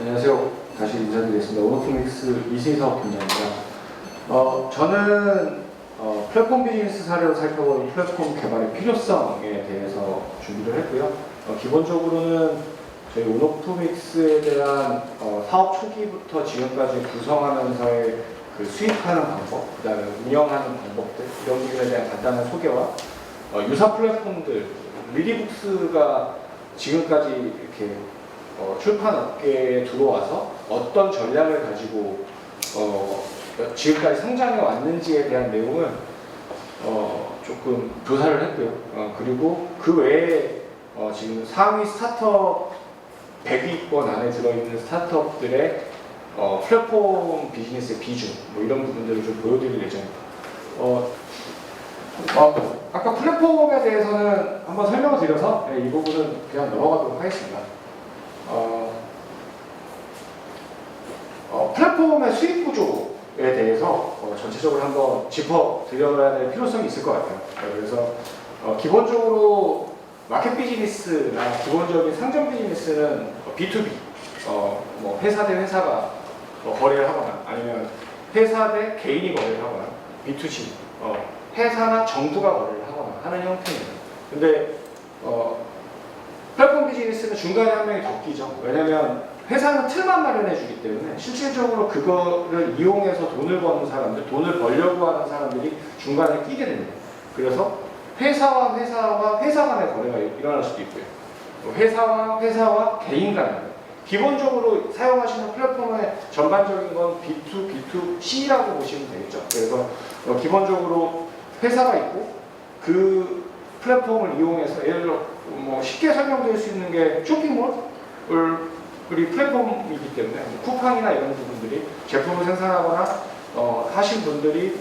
안녕하세요. 다시 인사드리겠습니다. 오너프믹스 이승희사업 팀장입니다. 저는 플랫폼 비즈니스 사례로 살펴보는 플랫폼 개발의 필요성에 대해서 준비를 했고요. 기본적으로는 저희 오너프믹스에 대한 사업 초기부터 지금까지 구성하면서의 그 수익하는 방법, 그 다음에 운영하는 방법들, 이런 부분에 대한 간단한 소개와 유사 플랫폼들, 리디북스가 지금까지 이렇게 출판 업계에 들어와서 어떤 전략을 가지고 지금까지 성장해 왔는지에 대한 내용을 조금 조사를 했고요. 그리고 그 외에 지금 상위 스타트업 100위권 안에 들어있는 스타트업들의 플랫폼 비즈니스의 비중, 뭐 이런 부분들을 좀 보여드릴 예정입니다. 아까 플랫폼에 대해서는 한번 설명을 드려서 이 부분은 그냥 넘어가도록 하겠습니다. 플랫폼의 수익 구조에 대해서 전체적으로 한번 짚어드려야 될 필요성이 있을 것 같아요. 그래서 기본적으로 마켓 비즈니스나 기본적인 상점 비즈니스는 B2B, 뭐 회사 대 회사가 거래를 하거나 아니면 회사 대 개인이 거래를 하거나 B2C, 회사나 정부가 거래를 하거나 하는 형태입니다. 근데 플랫폼 비즈니스는 중간에 한 명이 더 끼죠. 왜냐면 회사는 틀만 마련해 주기 때문에 실질적으로 그거를 이용해서 돈을 버는 사람들, 돈을 벌려고 하는 사람들이 중간에 끼게 됩니다. 그래서 회사와 회사 간의 거래가 일어날 수도 있고요. 회사와 개인 간의 거래. 기본적으로 사용하시는 플랫폼의 전반적인 건 B2, B2C라고 보시면 되겠죠. 그래서 기본적으로 회사가 있고 그 플랫폼을 이용해서 예를 들어 뭐 쉽게 설명드릴 수 있는 게 쇼핑몰 우리 플랫폼이기 때문에 쿠팡이나 이런 부분들이 제품을 생산하거나 하신 분들이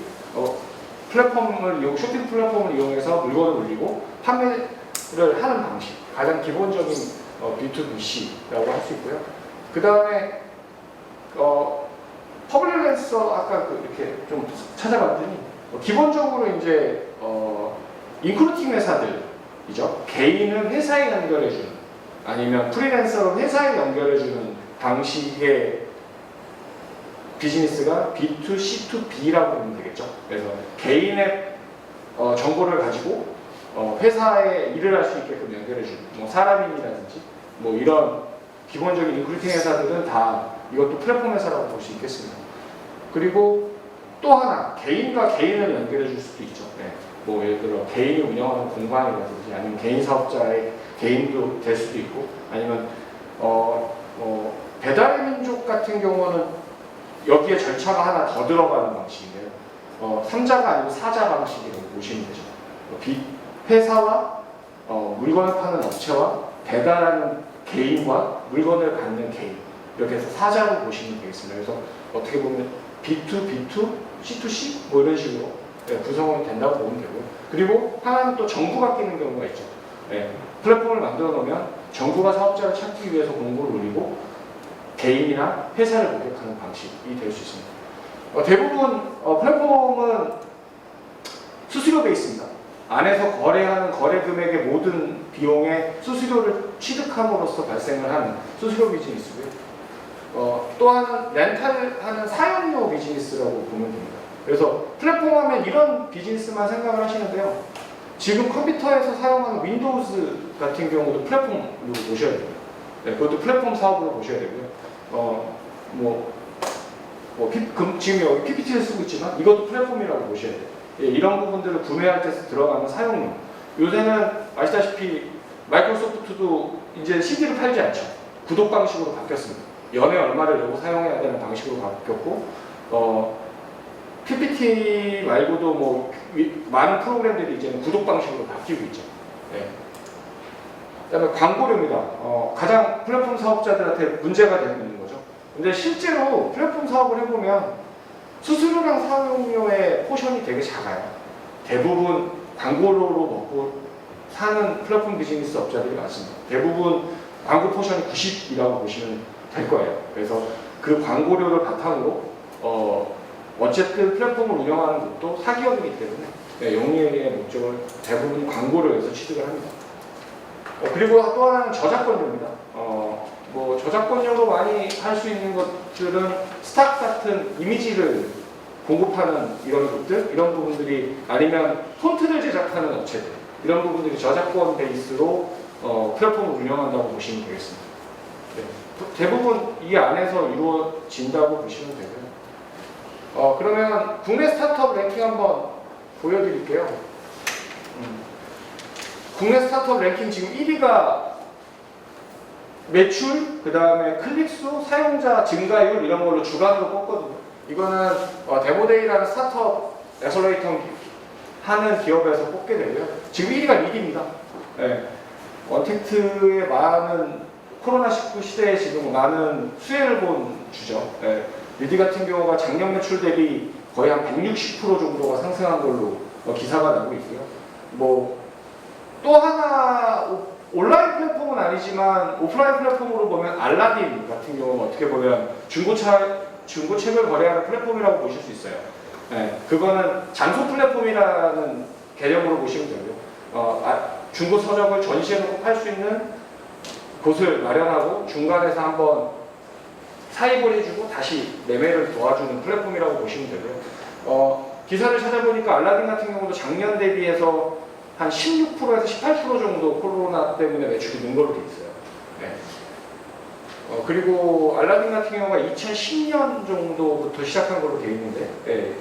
쇼핑 플랫폼을 이용해서 물건을 올리고 판매를 하는 방식, 가장 기본적인 B2BC라고 할 수 있고요. 그 다음에 퍼블릭랜서 아까 이렇게 좀 찾아봤더니 기본적으로 이제 인크루팅 회사들이죠. 개인은 회사에 연결해주는 아니면 프리랜서로 회사에 연결해주는 방식의 비즈니스가 B2C2B라고 보면 되겠죠. 그래서 개인의 정보를 가지고 회사에 일을 할 수 있게끔 연결해주는 뭐 사람인이라든지 뭐 이런 기본적인 인크루팅 회사들은 다 이것도 플랫폼 회사라고 볼 수 있겠습니다. 그리고 또 하나 개인과 개인을 연결해 줄 수도 있죠. 네. 뭐 예를 들어 개인이 운영하는 공간이라든지 아니면 개인 사업자의 개인도 될 수도 있고 아니면 배달의 민족 같은 경우는 여기에 절차가 하나 더 들어가는 방식인데요. 3자가 아니고 4자 방식이라고 보시면 되죠. 회사와 물건을 파는 업체와 배달하는 개인과 물건을 받는 개인 이렇게 해서 4자로 보시면 되겠습니다. 그래서 어떻게 보면 B2, B2, C2C 뭐 이런 식으로 구성이 된다고 보면 되고요. 그리고 하나는 또 정부가 끼는 경우가 있죠. 플랫폼을 만들어 놓으면 정부가 사업자를 찾기 위해서 공고를 올리고 개인이나 회사를 모색하는 방식이 될 수 있습니다. 대부분 플랫폼은 수수료 베이스입니다. 안에서 거래하는 거래 금액의 모든 비용의 수수료를 취득함으로써 발생을 하는 수수료 비즈니스고요. 또한 렌탈하는 사용료 비즈니스라고 보면 됩니다. 그래서 플랫폼 하면 이런 비즈니스만 생각을 하시는데요. 지금 컴퓨터에서 사용하는 윈도우즈 같은 경우도 플랫폼으로 보셔야 됩니다. 그것도 플랫폼 사업으로 보셔야 되고요. 지금 여기 PPT를 쓰고 있지만 이것도 플랫폼이라고 보셔야 돼요. 이런 부분들을 구매할 때 들어가는 사용료. 요새는 아시다시피 마이크로소프트도 이제 CD를 팔지 않죠. 구독 방식으로 바뀌었습니다. 연에 얼마를 내고 사용해야 되는 방식으로 바뀌었고 PPT 말고도 뭐 많은 프로그램들이 이제는 구독 방식으로 바뀌고 있죠. 그다음에 광고료입니다. 가장 플랫폼 사업자들한테 문제가 되고 있는 거죠. 근데 실제로 플랫폼 사업을 해보면 수수료랑 사용료의 포션이 되게 작아요. 대부분 광고료로 먹고 사는 플랫폼 비즈니스 업자들이 많습니다. 대부분 광고 포션이 90이라고 보시면 될 거예요. 그래서 그 광고료를 바탕으로 어쨌든 플랫폼을 운영하는 것도 사기업이기 때문에 영리의 목적을 대부분 광고료에서 취득을 합니다. 그리고 또 하나는 저작권료입니다. 뭐 저작권료로 많이 할 수 있는 것들은 스탁 같은 이미지를 공급하는 이런 곳들, 이런 부분들이 아니면 폰트를 제작하는 업체들, 이런 부분들이 저작권 베이스로 플랫폼을 운영한다고 보시면 되겠습니다. 네. 대부분 이 안에서 이루어진다고 보시면 되고요. 그러면 국내 스타트업 랭킹 한번 보여드릴게요. 국내 스타트업 랭킹 지금 1위가 매출, 그 다음에 클릭수, 사용자 증가율 이런 걸로 주간으로 뽑거든요. 이거는 데모데이라는 스타트업 애설레이터 하는 기업에서 뽑게 되고요. 지금 1위가 리디입니다. 네. 원택트의 많은 코로나19 시대에 지금 많은 수혜를 본 주죠. 네. 리디 같은 경우가 작년 매출 대비 거의 한 160% 정도가 상승한 걸로 기사가 나고 있고요. 뭐 또 하나 온라인 플랫폼은 아니지만 오프라인 플랫폼으로 보면 알라딘 같은 경우는 어떻게 보면 중고책을 거래하는 플랫폼이라고 보실 수 있어요. 네, 그거는 장소 플랫폼이라는 개념으로 보시면 되고요. 중고 서적을 전시해놓고 팔 수 있는 곳을 마련하고 중간에서 한번 사입을 해주고 다시 매매를 도와주는 플랫폼이라고 보시면 되고요. 기사를 찾아보니까 알라딘 같은 경우도 작년 대비해서 한 16%에서 18% 정도 코로나 때문에 매출이 는 걸로 돼 있어요. 네. 그리고 알라딘 같은 경우가 2010년 정도부터 시작한 걸로 돼 있는데, 네.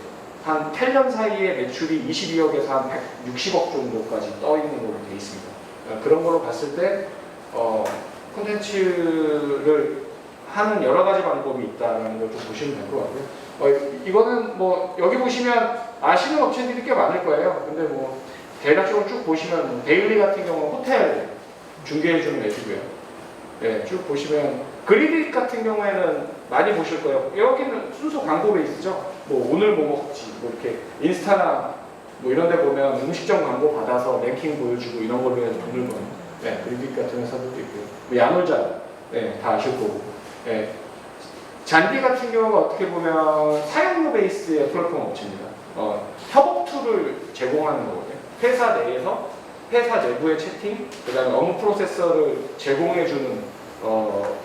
한 8년 사이에 매출이 22억에서 한 160억 정도까지 떠 있는 걸로 돼 있습니다. 그런 걸로 봤을 때, 콘텐츠를 하는 여러 가지 방법이 있다는 걸 좀 보시면 될 것 같고요. 이거는 뭐, 여기 보시면 아시는 업체들이 꽤 많을 거예요. 근데 뭐, 대략적으로 쭉 보시면 데일리 같은 경우는 호텔 중개해주는 애주고요. 네, 쭉 보시면 그리딧 같은 경우에는 많이 보실 거예요. 여기는 순수 광고 베이스죠. 뭐 오늘 뭐 먹지, 뭐 이렇게 인스타나 뭐 이런 데 보면 음식점 광고 받아서 랭킹 보여주고 이런 걸로 해서 돈을 버는 네, 그리딧 같은 회사들도 있고요. 뭐 야놀자, 네, 다 아실 거고. 네. 잔디 같은 경우가 어떻게 보면 사용료 베이스의 플랫폼 업체입니다. 협업 툴을 제공하는 거거든요. 회사 내에서 회사 내부의 채팅, 그 다음에 업무 프로세서를 제공해주는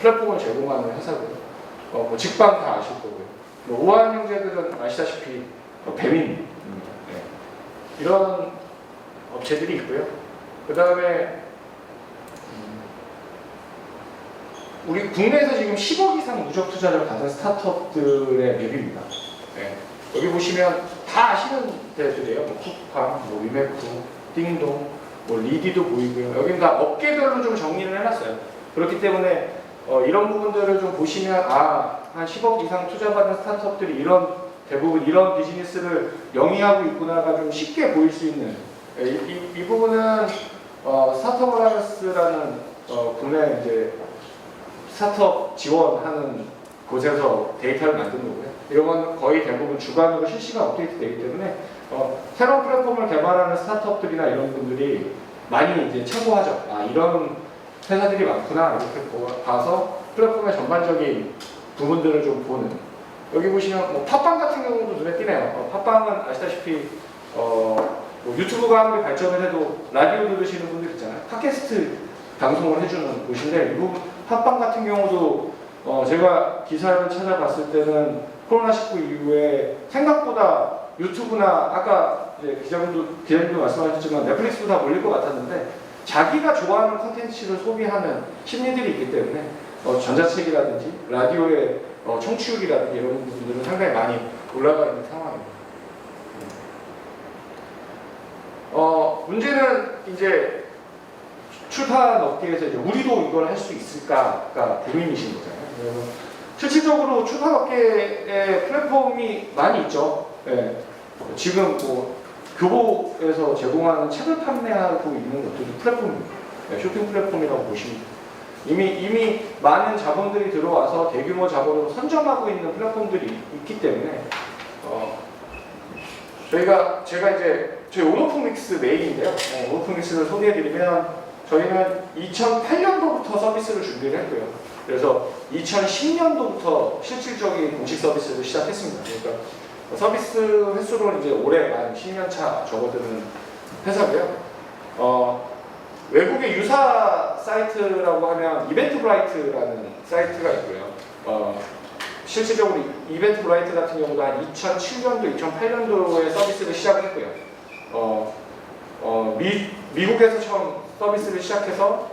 플랫폼을 제공하는 회사고요. 뭐 직방 다 아실 거고요. 뭐 우아한 형제들은 아시다시피 배민입니다. 네. 이런 업체들이 있고요. 그 다음에 우리 국내에서 지금 10억 이상 누적 투자를 받은 스타트업들의 맵입니다. 네. 여기 보시면 다 아시는 데들이에요. 뭐 쿠팡, 뭐 위메프, 띵동, 뭐 리디도 보이고요. 여기는 다 업계별로 좀 정리를 해놨어요. 그렇기 때문에 이런 부분들을 좀 보시면 한 10억 이상 투자받은 스타트업들이 대부분 이런 비즈니스를 영위하고 있구나가 좀 쉽게 보일 수 있는 이 부분은 스타트업 알라이언스라는 국내 이제 스타트업 지원하는 곳에서 데이터를 만든 거고요. 이런 건 거의 대부분 주간으로 실시간 업데이트 되기 때문에 새로운 플랫폼을 개발하는 스타트업들이나 이런 분들이 많이 이제 참고하죠. 이런 회사들이 많구나 이렇게 봐서 플랫폼의 전반적인 부분들을 좀 보는. 여기 보시면 뭐 팟빵 같은 경우도 눈에 띄네요. 팟빵은 아시다시피 뭐 유튜브가 아무리 발전을 해도 라디오 들으시는 분들 있잖아요. 팟캐스트 방송을 해주는 곳인데 이 부분 팟빵 같은 경우도 제가 기사를 찾아봤을 때는 코로나19 이후에 생각보다 유튜브나 아까 이제 기자님도 말씀하셨지만 넷플릭스보다 몰릴 것 같았는데 자기가 좋아하는 콘텐츠를 소비하는 심리들이 있기 때문에 전자책이라든지 라디오의 청취율이라든지 이런 부분들은 상당히 많이 올라가 있는 상황입니다. 문제는 이제 출판 업계에서 이제 우리도 이걸 할 수 있을까가 고민이신 거잖아요. 그래서 실질적으로 출판업계의 플랫폼이 많이 있죠. 네. 지금 뭐 교보에서 제공하는 책을 판매하고 있는 것들도 플랫폼입니다. 네, 쇼핑 플랫폼이라고 보시면 돼요. 이미 많은 자본들이 들어와서 대규모 자본으로 선점하고 있는 플랫폼들이 있기 때문에 제가 이제 저희 온오프믹스 메인인데요. 온오프믹스를 소개해드리면 저희는 2008년도부터 서비스를 준비를 했고요. 그래서 2010년도부터 실질적인 공식 서비스를 시작했습니다. 그러니까 서비스 횟수로는 이제 올해 만 10년 차 접어드는 회사고요. 외국의 유사 사이트라고 하면 이벤트브라이트라는 사이트가 있고요. 실질적으로 이벤트브라이트 같은 경우도 한 2007년도, 2008년도에 서비스를 시작했고요. 미국에서 처음 서비스를 시작해서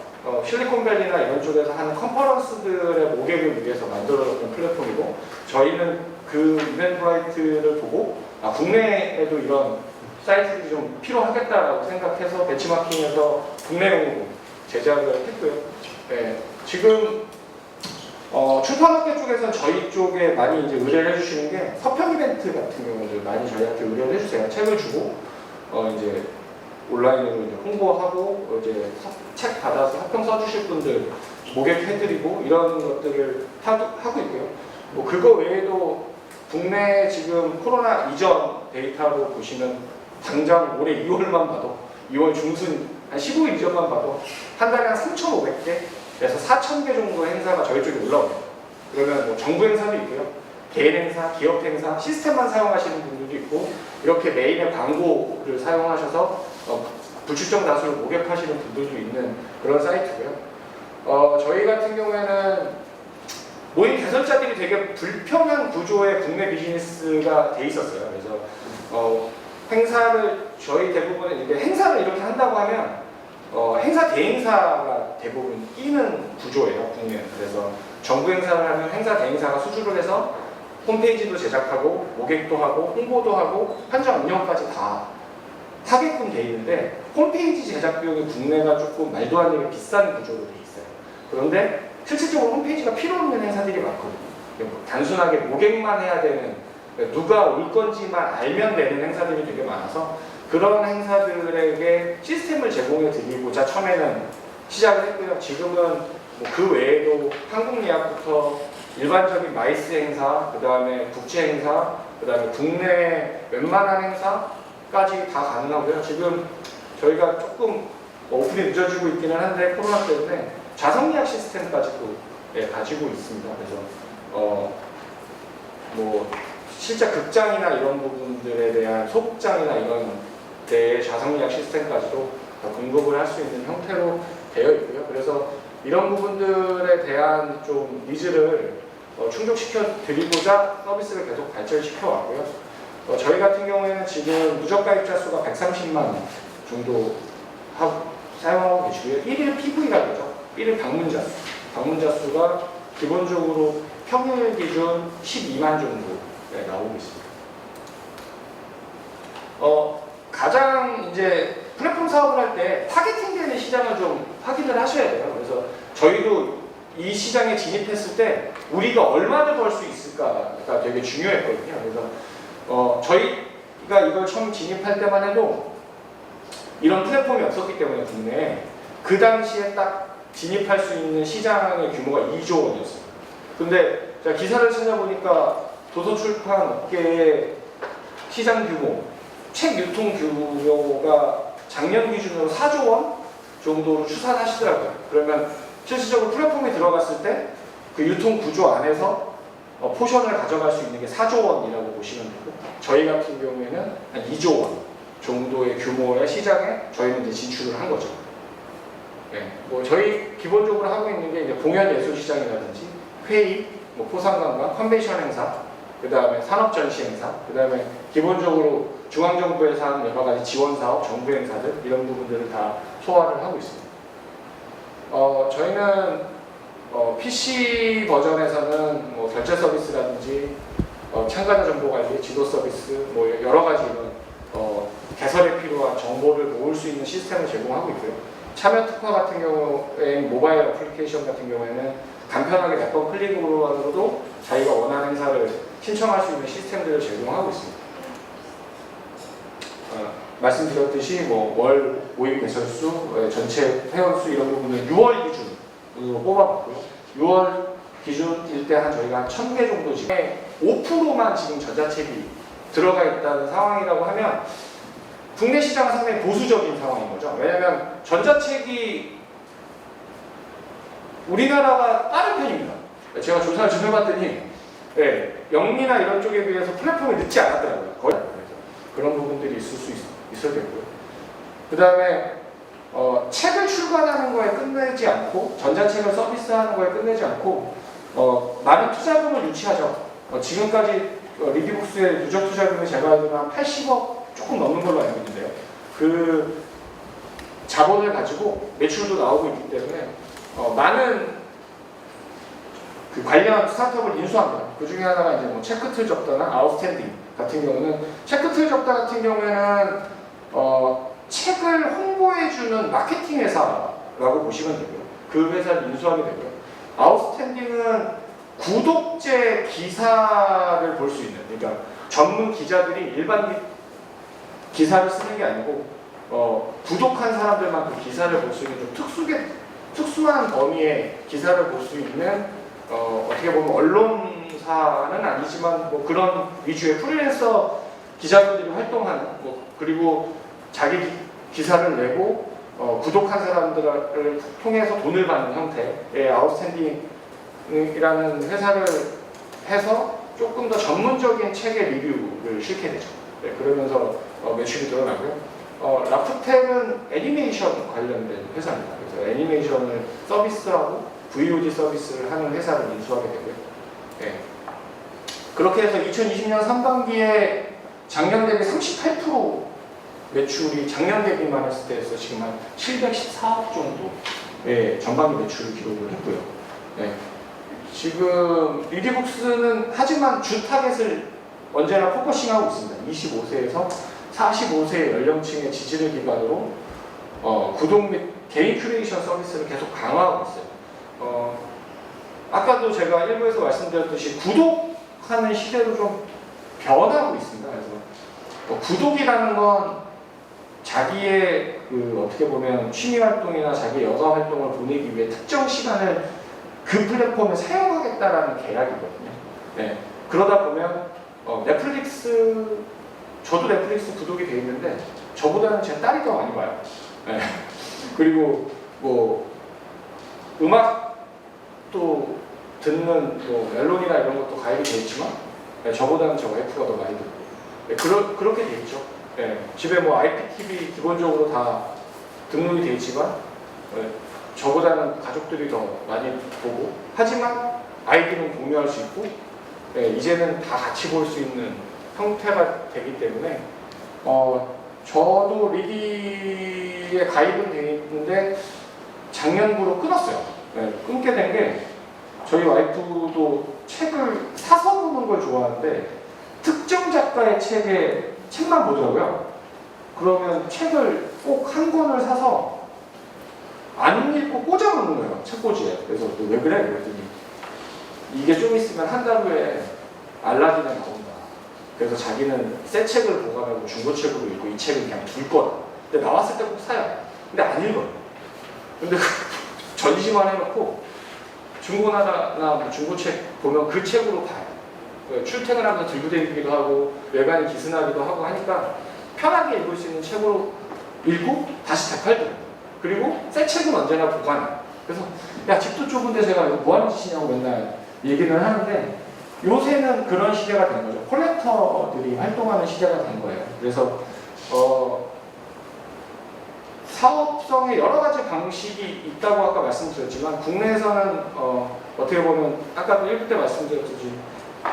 실리콘밸리나 이런 쪽에서 하는 컨퍼런스들의 모객을 위해서 만들어졌던 플랫폼이고, 저희는 그 이벤트브라이트를 보고 국내에도 이런 사이트들이 좀 필요하겠다라고 생각해서 벤치마킹해서 국내용으로 제작을 했고요. 네, 지금 출판업계 쪽에서는 저희 쪽에 많이 이제 의뢰를 해주시는 게 서평 이벤트 같은 경우를 많이 저희한테 의뢰를 해주세요. 책을 주고 이제 온라인으로 이제 홍보하고 이제 책 받아서 합평 써주실 분들 모객해드리고 이런 것들을 하고 있고요. 뭐 그거 외에도 국내 지금 코로나 이전 데이터로 보시면 당장 올해 2월만 봐도 2월 중순 한 15일 이전만 봐도 한 달에 한 3,500개에서 4,000개 정도 행사가 저희 쪽에 올라옵니다. 그러면 뭐 정부 행사도 있고요. 개인 행사, 기업 행사, 시스템만 사용하시는 분들도 있고 이렇게 메인의 광고를 사용하셔서 불출정 다수를 모객하시는 분들도 있는 그런 사이트고요. 저희 같은 경우에는 모임 개설자들이 되게 불평한 구조의 국내 비즈니스가 돼 있었어요. 그래서 행사를 저희 대부분은 이제 행사를 이렇게 한다고 하면 행사 대행사가 대부분 끼는 구조예요, 국내는. 그래서 정부 행사를 하면 행사 대행사가 수주를 해서 홈페이지도 제작하고 모객도 하고 홍보도 하고 현장 운영까지 다 하게끔 돼 있는데 홈페이지 제작 비용이 국내가 조금 말도 안 되게 비싼 구조로 돼 있어요. 그런데 실질적으로 홈페이지가 필요 없는 행사들이 많거든요. 단순하게 모객만 해야 되는, 누가 올 건지만 알면 되는 행사들이 되게 많아서 그런 행사들에게 시스템을 제공해 드리고자 처음에는 시작을 했고요. 지금은 뭐 그 외에도 한국예약부터 일반적인 마이스 행사, 그 다음에 국제 행사, 그 다음에 국내 웬만한 행사까지 다 가능하고요. 지금 저희가 조금 오픈이 늦어지고 있기는 한데 코로나 때문에 좌석예약 시스템까지도 가지고 있습니다. 그래서 뭐 실제 극장이나 이런 부분들에 대한 소극장이나 이런 데의 좌석예약 시스템까지도 공급을 할 수 있는 형태로 되어 있고요. 그래서 이런 부분들에 대한 좀 니즈를 충족시켜 드리고자 서비스를 계속 발전시켜 왔고요. 저희 같은 경우에는 지금 누적 가입자 수가 130만 정도 사용하고 계시고요. 1일 PV가 되죠. 1일 방문자 수. 방문자 수가 기본적으로 평일 기준 12만 정도 나오고 있습니다. 가장 이제 플랫폼 사업을 할 때 타겟팅되는 시장을 좀 확인을 하셔야 돼요. 그래서 저희도 이 시장에 진입했을 때 우리가 얼마를 벌 수 있을까가 되게 중요했거든요. 그래서 저희가 이걸 처음 진입할 때만 해도 이런 플랫폼이 없었기 때문에 국내에 그 당시에 딱 진입할 수 있는 시장의 규모가 2조 원이었어요. 근데 제가 기사를 찾아보니까 도서출판 업계의 시장 규모, 책 유통 규모가 작년 기준으로 4조 원 정도로 추산하시더라고요. 그러면 실질적으로 플랫폼에 들어갔을 때 그 유통 구조 안에서 포션을 가져갈 수 있는 게 4조 원이라고 보시면 되고, 저희 같은 경우에는 한 2조 원 정도의 규모의 시장에 저희는 이제 진출을 한 거죠. 네, 뭐 저희 기본적으로 하고 있는 게 이제 공연 예술 시장이라든지 회의, 뭐 포상관광, 컨벤션 행사, 그 다음에 산업 전시 행사, 그 다음에 기본적으로 중앙정부에서 하는 여러 가지 지원 사업, 정부 행사들 이런 부분들을 다 소화를 하고 있습니다. 저희는 PC 버전에서는 뭐 결제 서비스라든지 참가자 정보 관리, 지도 서비스, 뭐 여러 가지 이런 개설에 필요한 정보를 모을 수 있는 시스템을 제공하고 있고요. 참여 특화 같은 경우에 모바일 어플리케이션 같은 경우에는 간편하게 몇 번 클릭으로도 자기가 원하는 행사를 신청할 수 있는 시스템들을 제공하고 있습니다. 말씀드렸듯이 뭐 월 모임 개설수, 전체 회원수 이런 부분은 6월 기준으로 뽑아봤고요. 6월 기준일 때 한 저희가 한 1000개 정도 지금 5%만 지금 전자책이 들어가 있다는 상황이라고 하면 국내 시장은 상당히 보수적인 상황인 거죠. 왜냐하면 전자책이 우리나라가 다른 편입니다. 제가 조사를 좀 해봤더니 영미나 이런 쪽에 비해서 플랫폼이 늦지 않았더라고요. 거의 그래서 그런 부분들이 있을 수 있어야 되고요. 그 다음에 책을 출간하는 거에 끝내지 않고 전자책을 서비스하는 거에 끝내지 않고 많은 투자금을 유치하죠. 지금까지 리디북스의 누적 투자금이 제가 알기로는 한 80억 조금 넘는 걸로 알고 있는데요. 그 자본을 가지고 매출도 나오고 있기 때문에 많은 그 관련 스타트업을 인수합니다. 그 중에 하나가 이제 뭐 체크틀 접다나 아웃스탠딩 같은 경우는 체크틀 접다 같은 경우에는 책을 홍보해주는 마케팅 회사라고 보시면 되고요. 그 회사를 인수하게 되고요. 아웃스탠딩은 구독제 기사를 볼 수 있는, 그러니까 전문 기자들이 일반 기사를 쓰는 게 아니고 구독한 사람들만 그 기사를 볼 수 있는 좀 특수한 범위의 기사를 볼 수 있는 어떻게 보면 언론사는 아니지만 뭐 그런 위주의 프리랜서 기자분들이 활동하는 그리고 자기 기사를 내고 구독한 사람들을 통해서 돈을 받는 형태의 아웃스탠딩이라는 회사를 해서 조금 더 전문적인 책의 리뷰를 실게 되죠. 네, 그러면서 매출이 늘어나고요. 라프텔은 애니메이션 관련된 회사입니다. 그래서 애니메이션을 서비스하고 VOD 서비스를 하는 회사를 인수하게 되고요. 네. 그렇게 해서 2020년 상반기에 작년 대비 38% 매출이 작년 대비만 했을 때에서 지금 한 714억 정도의 전반기 매출을 기록을 했고요. 네. 지금 리디북스는 하지만 주 타겟을 언제나 포커싱하고 있습니다. 25세에서 45세 연령층의 지지를 기반으로 구독 및 개인 큐레이션 서비스를 계속 강화하고 있어요. 아까도 제가 일부에서 말씀드렸듯이 구독하는 시대로 좀 변하고 있습니다. 그래서 구독이라는 건 자기의 어떻게 보면 취미 활동이나 자기 여가 활동을 보내기 위해 특정 시간을 그 플랫폼에 사용하겠다라는 계약이거든요. 네. 그러다 보면 저도 넷플릭스 구독이 돼 있는데 저보다는 제 딸이 더 많이 봐요. 네. 그리고 뭐 음악도 듣는 뭐 멜론이나 이런 것도 가입이 돼 있지만 저보다는 제 와이프가 더 많이 듣고 그렇게 돼 있죠. 네. 집에 뭐 IPTV 기본적으로 다 등록이 돼 있지만 저보다는 가족들이 더 많이 보고 하지만 아이들은 공유할 수 있고 이제는 다 같이 볼 수 있는 형태가 되기 때문에 저도 리디에 가입은 돼 있는데 작년부로 끊었어요. 끊게 된 게 저희 와이프도 책을 사서 보는 걸 좋아하는데 특정 작가의 책만 보더라고요. 그러면 책을 꼭 한 권을 사서 안 읽고 꽂아놓는 거예요. 책꽂이에. 그래서 왜 그래? 그랬더니 이게 좀 있으면 한 달 후에 알라딘에 나온다. 그래서 자기는 새 책을 보관하고 중고책으로 읽고 이 책을 그냥 둘 거다. 근데 나왔을 때 꼭 사요. 근데 안 읽어요. 근데 전시만 해놓고 중고나라나 뭐 중고책 보면 그 책으로 봐요. 출퇴근하면서 들고 다니기도 하고 외관이 기스나기도 하고 하니까 편하게 읽을 수 있는 책으로 읽고 다시 되팔더라고요. 그리고 새 책은 언제나 보관해요. 그래서 야 집도 좁은데 제가 이거 뭐 하는 짓이냐고 맨날 얘기를 하는데 요새는 그런 시대가 된 거죠. 콜렉터들이 활동하는 시대가 된 거예요. 그래서 사업성의 여러 가지 방식이 있다고 아까 말씀드렸지만 국내에서는 어떻게 보면 아까도 1부 때 말씀드렸듯이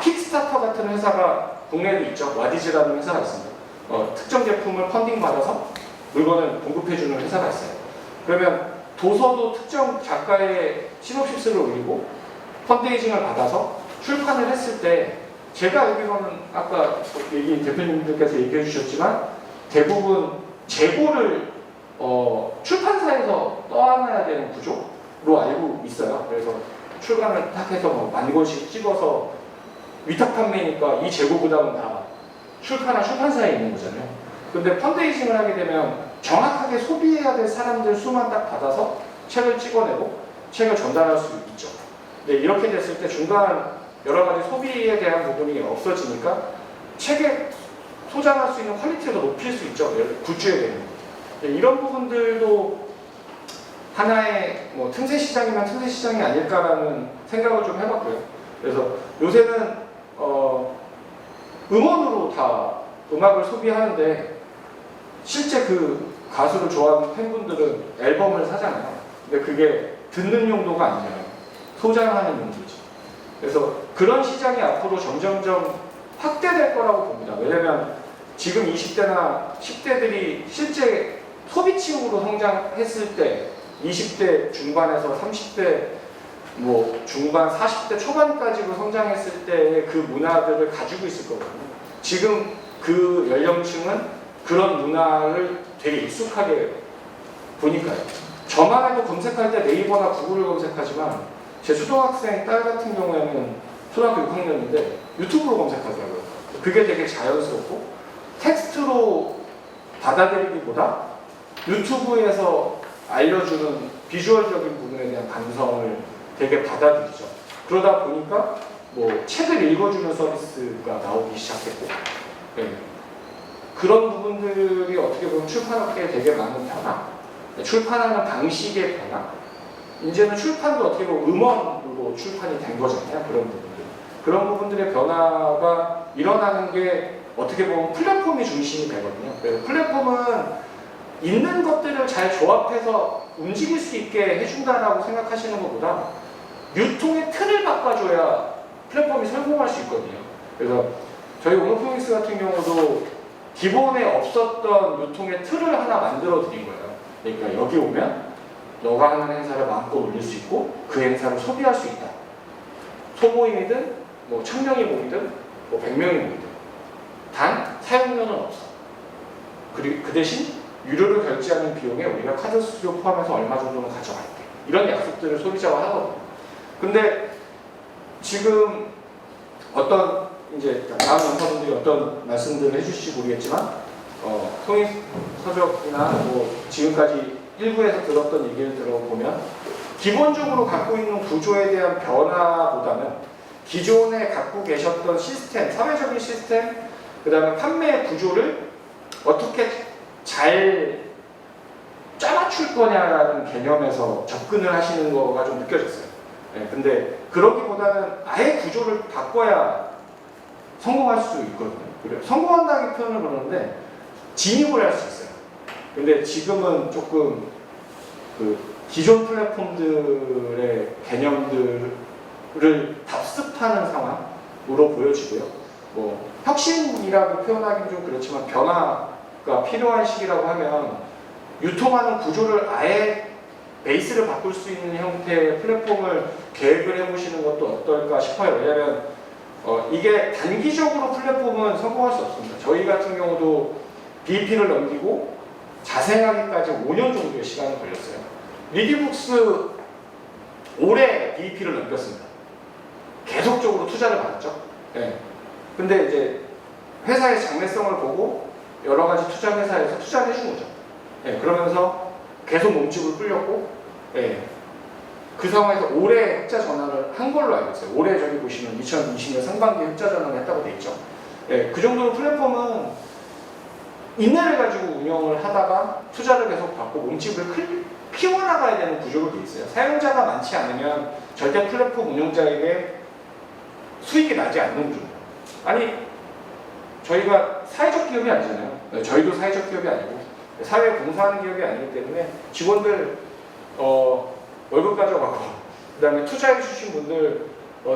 킥스타터 같은 회사가 국내에도 있죠. 와디즈라는 회사가 있습니다. 특정 제품을 펀딩 받아서 물건을 공급해주는 회사가 있어요. 그러면 도서도 특정 작가의 시놉시스를 올리고 펀데이징을 받아서 출판을 했을 때 제가 알기로는 아까 대표님들께서 얘기해 주셨지만 대부분 재고를 출판사에서 떠안아야 되는 구조로 알고 있어요. 그래서 출간을 딱 해서 뭐 10,000권씩 찍어서 위탁 판매니까 이 재고 부담은 다 출판한 출판사에 있는 거잖아요. 근데 펀데이징을 하게 되면 정확하게 소비해야 될 사람들 수만 딱 받아서 책을 찍어내고 책을 전달할 수 있죠. 근데 이렇게 됐을 때 중간 여러 가지 소비에 대한 부분이 없어지니까 책에 소장할 수 있는 퀄리티를 더 높일 수 있죠. 굿즈에 대한. 이런 부분들도 하나의 뭐 틈새 시장이면 틈새 시장이 아닐까라는 생각을 좀 해봤고요. 그래서 요새는 음원으로 다 음악을 소비하는데 실제 그 가수를 좋아하는 팬분들은 앨범을 사잖아요. 근데 그게 듣는 용도가 아니잖아요. 소장하는 용도지. 그래서 그런 시장이 앞으로 점점점 확대될 거라고 봅니다. 왜냐면 지금 20대나 10대들이 실제 소비층으로 성장했을 때 20대 중반에서 30대 뭐 중반 40대 초반까지로 성장했을 때의 그 문화들을 가지고 있을 거거든요. 지금 그 연령층은 그런 문화를 되게 익숙하게 보니까요. 저만 해도 검색할 때 네이버나 구글을 검색하지만 제 초등학생 딸 같은 경우에는 초등학교 6학년인데 유튜브로 검색하더라고요. 그게 되게 자연스럽고 텍스트로 받아들이기보다 유튜브에서 알려주는 비주얼적인 부분에 대한 감성을 되게 받아들이죠. 그러다 보니까 뭐 책을 읽어주는 서비스가 나오기 시작했고 네. 그런 부분들이 어떻게 보면 출판업계에 되게 많은 변화, 출판하는 방식의 변화, 이제는 출판도 어떻게 보면 음원으로 출판이 된 거잖아요. 그런 부분들. 그런 부분들의 변화가 일어나는 게 어떻게 보면 플랫폼이 중심이 되거든요. 그래서 플랫폼은 있는 것들을 잘 조합해서 움직일 수 있게 해준다라고 생각하시는 것보다 유통의 틀을 바꿔줘야 플랫폼이 성공할 수 있거든요. 그래서 저희 오노프믹스 같은 경우도 기본에 없었던 유통의 틀을 하나 만들어 드린 거예요. 그러니까 여기 오면 너가 하는 행사를 마음껏 올릴 수 있고 그 행사를 소비할 수 있다. 소모임이든 뭐 1000명이 모이든 뭐 100명이 모이든 단 사용료는 없어. 그리고 그 대신 유료를 결제하는 비용에 우리가 카드 수수료 포함해서 얼마 정도는 가져갈게. 이런 약속들을 소비자와 하거든요. 근데 지금 어떤 이제 다음 연사분들이 어떤 말씀들을 해주실지 모르겠지만 통일서적이나 뭐 지금까지 일부에서 들었던 얘기를 들어보면 기본적으로 갖고 있는 구조에 대한 변화보다는 기존에 갖고 계셨던 시스템, 사회적인 시스템, 그 다음에 판매 구조를 어떻게 잘 짜맞출 거냐라는 개념에서 접근을 하시는 거가 좀 느껴졌어요. 네, 근데 그러기보다는 아예 구조를 바꿔야 성공할 수 있거든요. 그래, 성공한다는 표현을 그러는데 진입을 할 수 있어요. 근데 지금은 조금 그 기존 플랫폼들의 개념들을 답습하는 상황으로 보여지고요. 뭐 혁신이라고 표현하기는 좀 그렇지만 변화가 필요한 시기라고 하면 유통하는 구조를 아예 베이스를 바꿀 수 있는 형태의 플랫폼을 계획을 해보시는 것도 어떨까 싶어요. 왜냐하면 이게 단기적으로 플랫폼은 성공할 수 없습니다. 저희 같은 경우도 BEP를 넘기고 자생하기까지 5년 정도의 시간이 걸렸어요. 리디북스 올해 BEP를 넘겼습니다. 계속적으로 투자를 받았죠. 네. 근데 이제 회사의 장래성을 보고 여러 가지 투자 회사에서 투자를 해준 거죠. 네. 그러면서 계속 몸집을 불렸고, 네. 그 상황에서 올해 흑자 전환을 한 걸로 알고 있어요. 올해 저기 보시면 2020년 상반기에 흑자 전환을 했다고 돼 있죠. 네. 그 정도로 플랫폼은 인내를 가지고 운영을 하다가 투자를 계속 받고 몸집을 키워나가야 되는 구조로 돼 있어요. 사용자가 많지 않으면 절대 플랫폼 운영자에게 수익이 나지 않는 구조입니다. 아니, 저희가 사회적 기업이 아니잖아요. 저희도 사회적 기업이 아니고 사회에 봉사하는 기업이 아니기 때문에 직원들 월급 가져가고 그 다음에 투자해 주신 분들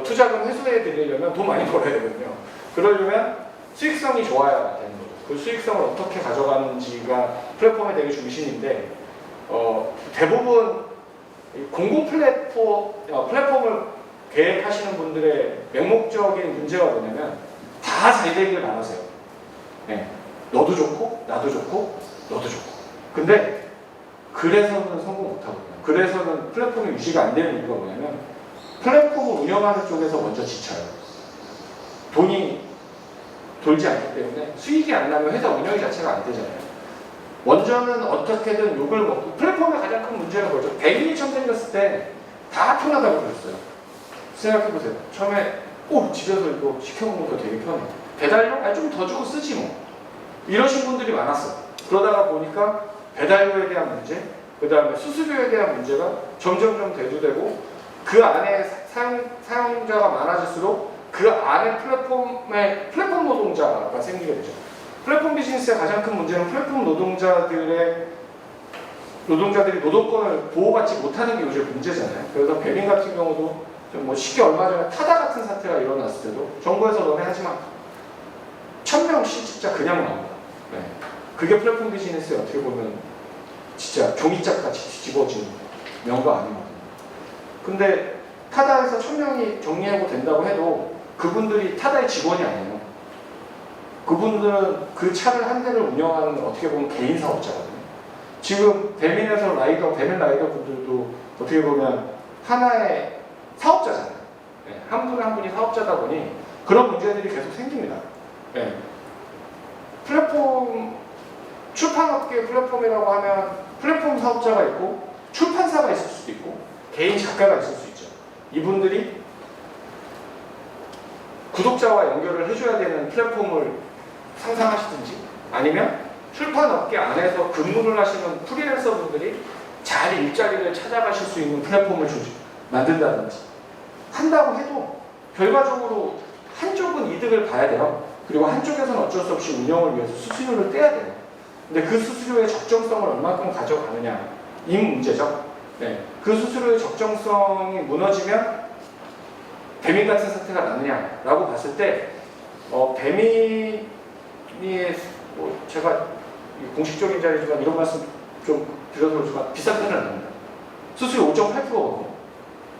투자금 회수해 드리려면 돈 많이 벌어야 되거든요. 그러려면 수익성이 좋아야 되는 거죠. 그 수익성을 어떻게 가져가는지가 플랫폼의 되게 중심인데 대부분 공공 플랫폼을 계획하시는 분들의 맹목적인 문제가 뭐냐면 다 잘 되길 바라세요. 네. 너도 좋고 나도 좋고 너도 좋고. 근데 그래서는 성공 못하거든요. 그래서는 플랫폼이 유지가 안 되는 이유가 뭐냐면 플랫폼을 운영하는 쪽에서 먼저 지쳐요. 돈이 돌지 않기 때문에 수익이 안 나면 회사 운영이 자체가 안 되잖아요. 먼저는 어떻게든 욕을 먹고 플랫폼의 가장 큰 문제가 뭐죠? 백인이 처음 생겼을 때 다 편하다고 그랬어요. 생각해보세요. 처음에 집에서 이거 시켜먹는 거 되게 편해. 배달료? 좀 더 주고 쓰지 뭐. 이러신 분들이 많았어. 그러다가 보니까 배달료에 대한 문제, 그 다음에 수수료에 대한 문제가 점점점 대두되고 그 안에 사용자가 많아질수록 그 안에 플랫폼 노동자가 생기게 되죠. 플랫폼 비즈니스의 가장 큰 문제는 플랫폼 노동자들의 노동자들이 노동권을 보호받지 못하는 게 요즘 문제잖아요. 그래서 배민 같은 경우도 좀 뭐 쉽게 얼마 전에 타다 같은 사태가 일어났을 때도 정부에서 너네 하지만 1000명 실직자 그냥 나온다. 네. 그게 플랫폼 비즈니스에 어떻게 보면 진짜 종이짝 같이 뒤집어진 명가 아니거든요. 근데 타다에서 1000명이 정리하고 된다고 해도 그분들이 타다의 직원이 아니에요. 그분들은 그 차를 한 대를 운영하는 어떻게 보면 개인 사업자거든요. 지금 배민에서 배민 라이더 분들도 어떻게 보면 하나의 사업자잖아요. 네, 한 분 한 분이 사업자다 보니 그런 문제들이 계속 생깁니다. 네. 플랫폼, 출판업계 플랫폼이라고 하면 플랫폼 사업자가 있고 출판사가 있을 수도 있고 개인 작가가 있을 수 있죠. 이분들이 구독자와 연결을 해줘야 되는 플랫폼을 상상하시든지 아니면 출판업계 안에서 근무를 하시는 프리랜서 분들이 잘 일자리를 찾아가실 수 있는 플랫폼을 만든다든지 한다고 해도 결과적으로 한쪽은 이득을 봐야 돼요. 그리고 한쪽에서는 어쩔 수 없이 운영을 위해서 수수료를 떼야 돼요. 근데 그 수수료의 적정성을 얼마큼 가져가느냐 이 문제죠. 네. 그 수수료의 적정성이 무너지면 배민 같은 사태가 나느냐라고 봤을 때 배민이 뭐 제가 공식적인 자리지만 이런 말씀 좀 드려도 그렇지만 비싼 편은 아닙니다. 수수료 5.8%거든요.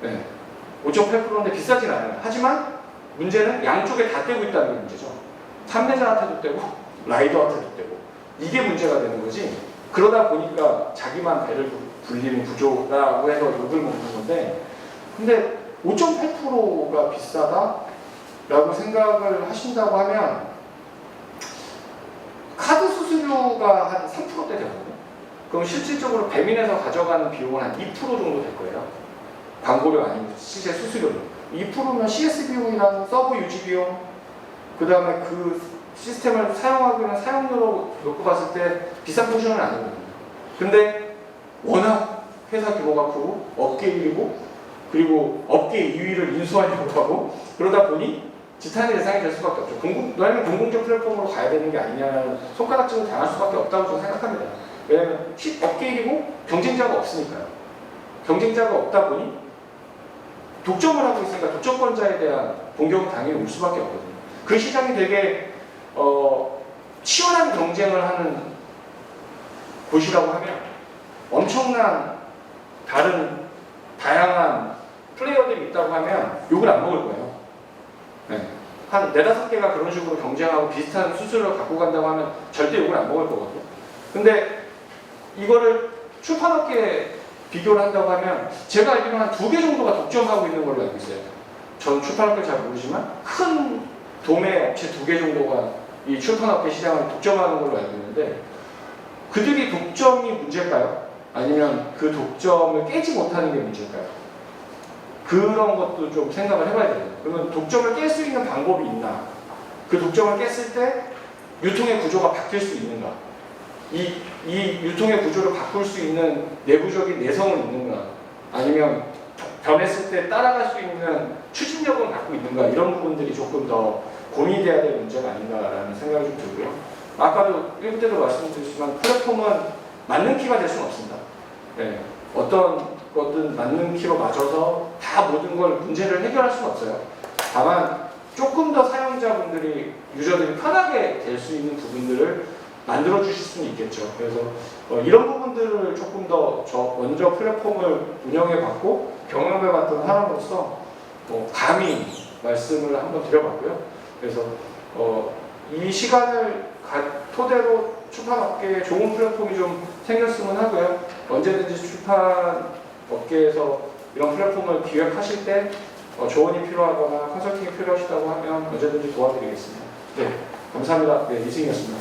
네. 5.8%인데 비싸진 않아요. 하지만 문제는 양쪽에 다 떼고 있다는 게 문제죠. 판매자한테도 떼고 라이더한테도 떼고 이게 문제가 되는 거지. 그러다 보니까 자기만 배를 불리는 구조라고 해서 욕을 먹는 건데 근데 5.8%가 비싸다라고 생각을 하신다고 하면 카드 수수료가 한 3%대 되거든요. 그럼 실질적으로 배민에서 가져가는 비용은 한 2% 정도 될 거예요. 광고료 아니면 실제 수수료로. 2%면 CS 비용이랑 서버 유지 비용, 그 다음에 그 시스템을 사용하기는 사용료로 놓고 봤을 때 비싼 포션은 아니거든요. 근데 워낙 회사 규모가 크고 업계 1위고 그리고 업계 2위를 인수하려고 하고 그러다 보니 지탄의 대상이 될 수밖에 없죠. 너희는 공공적 플랫폼으로 가야 되는 게 아니냐는 손가락질을 당할 수밖에 없다고 저는 생각합니다. 왜냐하면 업계 1위고 경쟁자가 없으니까요. 경쟁자가 없다 보니 독점을 하고 있으니까 독점권자에 대한 공격은 당연히 올 수밖에 없거든요. 그 시장이 되게 치열한 경쟁을 하는 곳이라고 하면 엄청난 다양한 플레이어들이 있다고 하면 욕을 안 먹을 거예요. 네. 한 4-5개가 그런 식으로 경쟁하고 비슷한 수수료를 갖고 간다고 하면 절대 욕을 안 먹을 거거든요. 근데 이거를 출판업계에 비교를 한다고 하면 제가 알기로는 한 2개 정도가 독점하고 있는 걸로 알고 있어요. 전 출판업계 잘 모르지만 큰 도매 업체 2개 정도가 이 출판업계 시장을 독점하는 걸로 알고 있는데 그들이 독점이 문제일까요? 아니면 그 독점을 깨지 못하는 게 문제일까요? 그런 것도 좀 생각을 해봐야 돼요. 그러면 독점을 깰 수 있는 방법이 있나? 그 독점을 깼을 때 유통의 구조가 바뀔 수 있는가? 이 유통의 구조를 바꿀 수 있는 내부적인 내성은 있는가? 아니면 변했을 때 따라갈 수 있는 추진력을 갖고 있는가? 이런 부분들이 조금 더 고민돼야 될 문제가 아닌가라는 생각이 좀 들고요. 아까도 1부 때도 말씀드렸지만 플랫폼은 맞는 키가 될 수는 없습니다. 네. 어떤 거든 맞는 키로 맞춰서 다 모든 걸 문제를 해결할 수는 없어요. 다만 조금 더 사용자분들이, 유저들이 편하게 될 수 있는 부분들을 만들어 주실 수는 있겠죠. 그래서 이런 부분들을 조금 더 먼저 플랫폼을 운영해 봤고 경험해 봤던 사람으로서 감히 말씀을 한번 드려봤고요. 그래서 이 시간을 토대로 출판업계에 좋은 플랫폼이 좀 생겼으면 하고요. 언제든지 출판업계에서 이런 플랫폼을 기획하실 때 조언이 필요하거나 컨설팅이 필요하시다고 하면 언제든지 도와드리겠습니다. 네, 감사합니다. 네, 이승이었습니다.